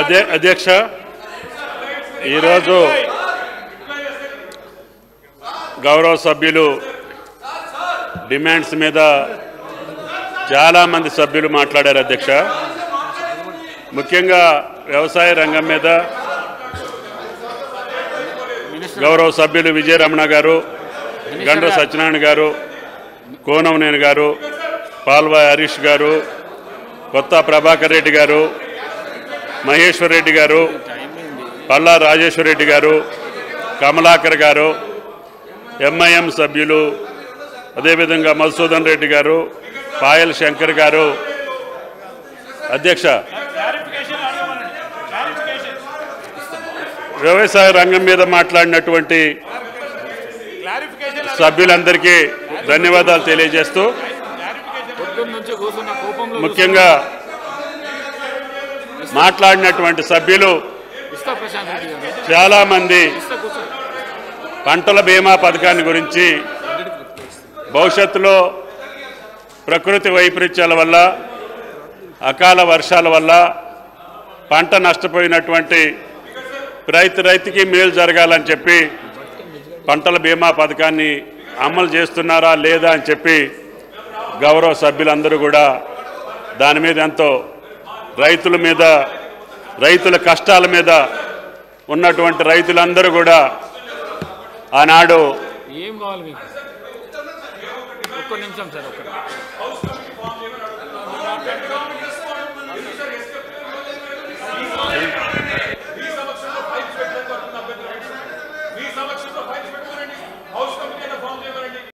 అధ్యక్ష ఈరోజు గౌరవ సభ్యులు డిమాండ్స్ మీద చాలా మంది సభ్యులు మాట్లాడారు అధ్యక్ష. ముఖ్యంగా వ్యవసాయ రంగం మీద గౌరవ సభ్యులు విజయరమణ గారు, గండ్ర సత్యనారాయణ గారు, కోనమనేని గారు, పాల్వాయి హరీష్ గారు, కొత్త ప్రభాకర్ రెడ్డి గారు, మహేశ్వర్ రెడ్డి గారు, పల్లా రాజేశ్వర రెడ్డి గారు, కమలాకర్ గారు, ఎంఐఎం సభ్యులు, అదేవిధంగా మధుసూదన్ రెడ్డి గారు, పాయల్ శంకర్ గారు. అధ్యక్ష, వ్యవసాయ రంగం మీద మాట్లాడినటువంటి సభ్యులందరికీ ధన్యవాదాలు తెలియజేస్తూ, ముఖ్యంగా మాట్లాడినటువంటి సభ్యులు చాలామంది పంటల బీమా పథకాన్ని గురించి భవిష్యత్తులో ప్రకృతి వైపరీత్యాల వల్ల, అకాల వర్షాల వల్ల పంట నష్టపోయినటువంటి రైతుకి మేలు జరగాలని చెప్పి పంటల బీమా పథకాన్ని అమలు చేస్తున్నారా లేదా అని చెప్పి గౌరవ సభ్యులందరూ కూడా దాని మీద ఎంతో రైతుల మీద, రైతుల కష్టాల మీద ఉన్నటువంటి రైతులందరూ కూడా ఆనాడు ఏం కావాలి మీకు? ఒక్క నిమిషం సార్, ఒక్క